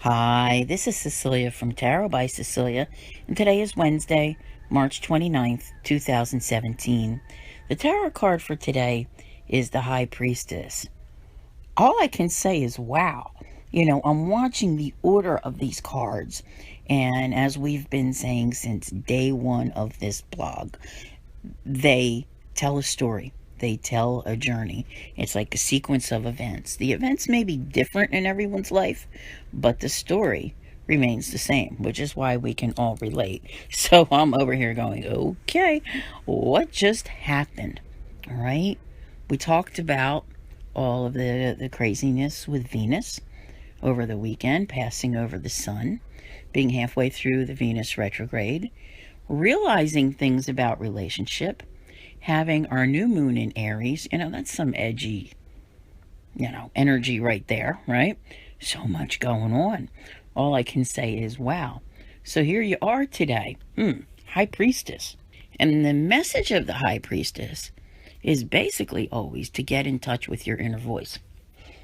Hi, this is Cecilia from Tarot by Cecilia, and today is Wednesday, March 29th, 2017. The tarot card for today is the High Priestess. All I can say is wow. I'm watching the order of these cards, and as we've been saying since day one of this blog, they tell a story. They tell a journey. It's like a sequence of events. The events may be different in everyone's life, but the story remains the same, which is why we can all relate. So I'm over here going, okay, what just happened? All right. We talked about all of the craziness with Venus over the weekend, passing over the sun, being halfway through the Venus retrograde, realizing things about relationship, having our new moon in Aries. That's some edgy, energy right there, right? So much going on. All I can say is, wow. So here you are today, High Priestess. And the message of the High Priestess is basically always to get in touch with your inner voice.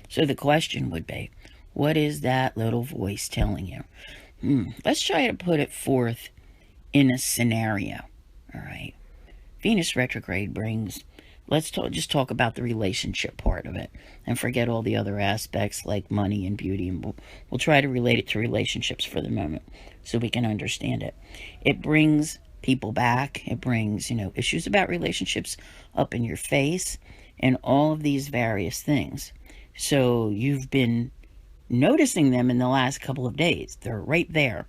So the question would be, what is that little voice telling you? Let's try to put it forth in a scenario. All right. Venus retrograde brings, just talk about the relationship part of it and forget all the other aspects like money and beauty. And we'll try to relate it to relationships for the moment so we can understand it. It brings people back. It brings, issues about relationships up in your face and all of these various things. So you've been noticing them in the last couple of days. They're right there.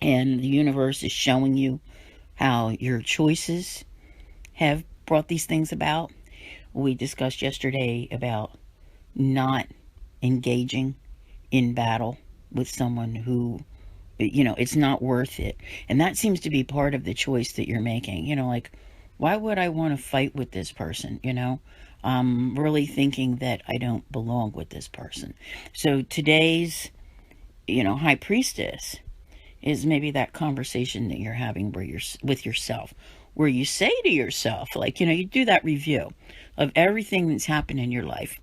And the universe is showing you how your choices have brought these things about. We discussed yesterday about not engaging in battle with someone who, it's not worth it. And that seems to be part of the choice that you're making. Like, why would I want to fight with this person? I'm really thinking that I don't belong with this person. So today's, High Priestess is maybe that conversation that you're having where you're with yourself, where you say to yourself, like, you do that review of everything that's happened in your life.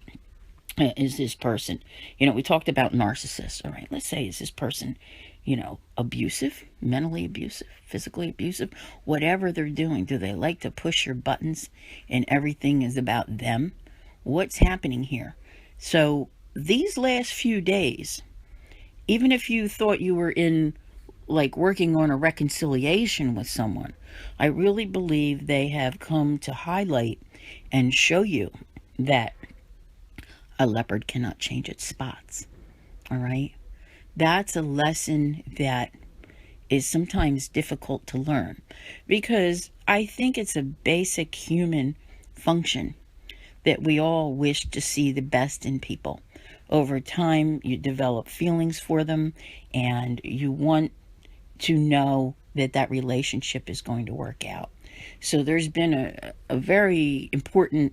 Is this person, we talked about narcissists. All right, let's say, is this person, abusive, mentally abusive, physically abusive, whatever they're doing? Do they like to push your buttons and everything is about them? What's happening here? So these last few days, even if you thought you were in like working on a reconciliation with someone, I really believe they have come to highlight and show you that a leopard cannot change its spots. All right? That's a lesson that is sometimes difficult to learn because I think it's a basic human function that we all wish to see the best in people. Over time, you develop feelings for them and you want to know that that relationship is going to work out. So there's been a very important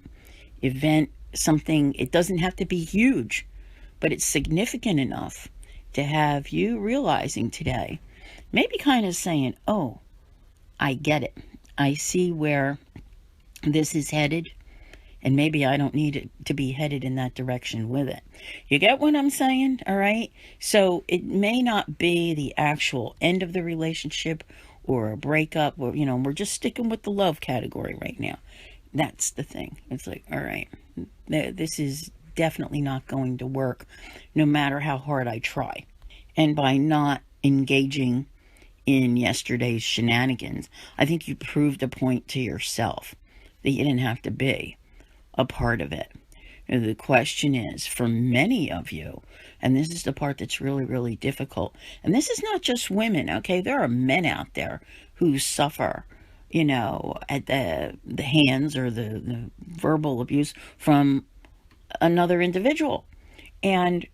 event, something, it doesn't have to be huge, but it's significant enough to have you realizing today, maybe kind of saying, oh, I get it. I see where this is headed, and maybe I don't need it to be headed in that direction with it. You get what I'm saying? All right. So it may not be the actual end of the relationship or a breakup, or, we're just sticking with the love category right now. That's the thing. It's like, all right, this is definitely not going to work no matter how hard I try. And by not engaging in yesterday's shenanigans, I think you proved a point to yourself that you didn't have to be a part of it. The question is, for many of you, and this is the part that's really, really difficult, and this is not just women, okay? There are men out there who suffer, at the hands or the verbal abuse from another individual. And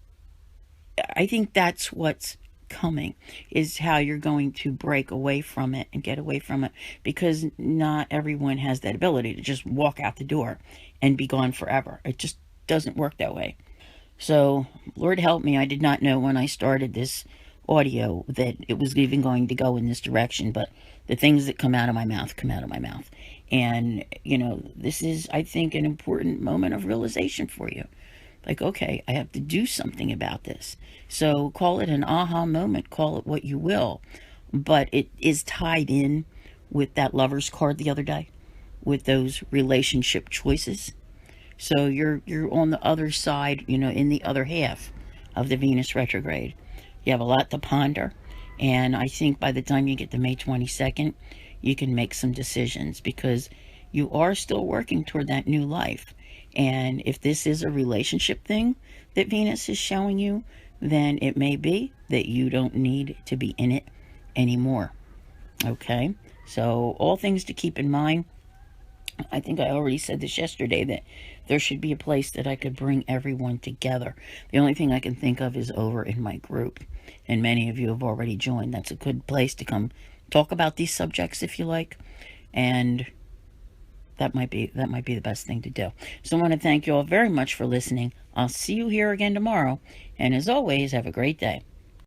I think that's what's coming, is how you're going to break away from it and get away from it, because not everyone has that ability to just walk out the door and be gone forever. It just doesn't work that way. So Lord help me, I did not know when I started this audio that it was even going to go in this direction, but the things that come out of my mouth come out of my mouth. And this is, I think, an important moment of realization for you, Like, okay, I have to do something about this. So call it an aha moment, call it what you will, but it is tied in with that Lover's card the other day, with those relationship choices. So you're on the other side, in the other half of the Venus retrograde. You have a lot to ponder, and I think by the time you get to May 22nd, you can make some decisions, because you are still working toward that new life. And if this is a relationship thing that Venus is showing you, then it may be that you don't need to be in it anymore. Okay? So, all things to keep in mind. I think I already said this yesterday, that there should be a place that I could bring everyone together. The only thing I can think of is over in my group, and many of you have already joined. That's a good place to come talk about these subjects if you like, and that might be the best thing to do. So I want to thank you all very much for listening. I'll see you here again tomorrow, and as always, have a great day.